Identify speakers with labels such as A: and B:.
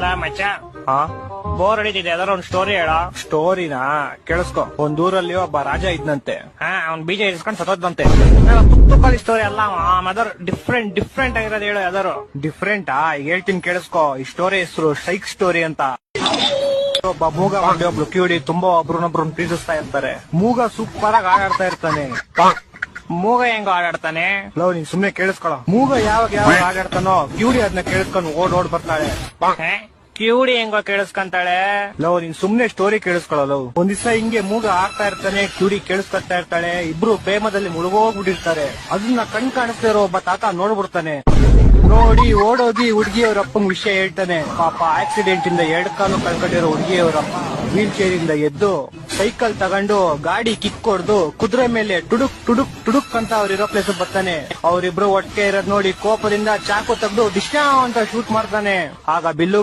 A: ಲಾ ಮಚ್ಚ,
B: ಹಾ
A: ಬೋರ್ ಹೊಡಿತಿದೆ, ಯಾವ್ದಾರ ಒಂದ್ ಸ್ಟೋರಿ ಹೇಳ.
B: ಸ್ಟೋರಿನಾ? ಕೇಳಿಸ್ಕೊ. ಒಂದೂರಲ್ಲಿ ಒಬ್ಬ ರಾಜ ಇದ್ನಂತೆ.
A: ಅವ್ನ್ ಬೀಜ ಇಸ್ಕೊಂಡ್ ಸತ್ತೋದಂತೆ. ತುಕ್ಕಳಿ ಸ್ಟೋರಿ ಅಲ್ಲ, ಅದರ್ ಡಿಫ್ರೆಂಟ್ ಆಗಿರೋದು ಹೇಳು ಯಾವ್ದಾರು.
B: ಡಿಫ್ರೆಂಟಾ? ಈಗ ಹೇಳ್ತೀನಿ ಕೇಳಿಸ್ಕೊ. ಈ ಸ್ಟೋರಿ ಹೆಸರು ಸೈಕ್ ಸ್ಟೋರಿ ಅಂತ. ಒಬ್ಬ ಮೂಗ ಮಾಡಿ ಒಬ್ಳು ಕಿವಿಡಿ ತುಂಬಾ ಒಬ್ರನ್ನೊಬ್ರನ್ನ ಪ್ರೀತಿಸ್ತಾ ಇರ್ತಾರೆ. ಮೂಗ ಸೂಪರ್ ಆಗಿ ಆಡಾಡ್ತಾ ಇರ್ತಾನೆ.
A: ಮೂಗ ಹೆಂಗ ಆಡಾಡ್ತಾನೆ?
B: ಲವ್, ನೀನ್ ಸುಮ್ನೆ ಕೇಳಿಸ್ಕೊಳ. ಮೂಗ ಯಾವಾಗ ಆಡಾಡ್ತಾನೋ ಕಿವಿಡಿ ಅದನ್ನ ಕೇಳಿಸ್ಕೊಂಡು ಓಡ್ ಬರ್ತಾಳೆ.
A: ಕಿವುಡಿ ಹೆಂಗೋ ಕೇಳಿಸ್ಕೊಂತಾಳೆ?
B: ಲವ್, ನೀನ್ ಸುಮ್ನೆ ಸ್ಟೋರಿ ಕೇಳಿಸ್ಕೊಳ. ಲವ್, ಒಂದ್ ದಿವಸ ಹಿಂಗೆ ಮೂಗ ಆಡ್ತಾ ಇರ್ತಾನೆ, ಕಿವಿಡಿ ಕೇಳಿಸ್ಕೊತಾ ಇರ್ತಾಳೆ. ಇಬ್ರು ಪ್ರೇಮದಲ್ಲಿ ಮುಳುಗೋಗ್ಬಿಟ್ಟಿರ್ತಾರೆ. ಅದನ್ನ ಕಾಣಿಸ್ತಾ ಇರೋ ಒಬ್ಬ ತಾತ ನೋಡ್ಬಿಡ್ತಾನೆ. ನೋಡಿ ಓಡೋಗಿ ಹುಡ್ಗಿಯವ್ರ ಅಪ್ಪಂಗ್ ವಿಷಯ ಹೇಳ್ತಾನೆ. ಪಾಪ ಆಕ್ಸಿಡೆಂಟ್ ಇಂದ 2 ಕಾಲು ಕಳ್ಕೊಂಡಿರೋ ಹುಡ್ಗಿಯವರಪ್ಪ ವೀಲ್ ಚೇರ್ ಇಂದ ಎದ್ದು ಸೈಕಲ್ ತಗೊಂಡು ಗಾಡಿ ಕಿಕ್ ಹೊಡ್ದು ಕುದುರೆ ಮೇಲೆ ಟುಡುಕ್ ಅಂತ ಅವ್ರಿರೋ ಪ್ಲೇಸ್ ಬರ್ತಾನೆ. ಅವ್ರಿಬ್ರು ಒಟ್ಟಿಗೆ ಇರೋದ್ ನೋಡಿ ಕೋಪದಿಂದ ಚಾಕು ತೆಗೆದು ಡಿಶ್ನಾ ಅಂತ ಶೂಟ್ ಮಾಡ್ತಾನೆ. ಆಗ ಬಿಲ್ಲು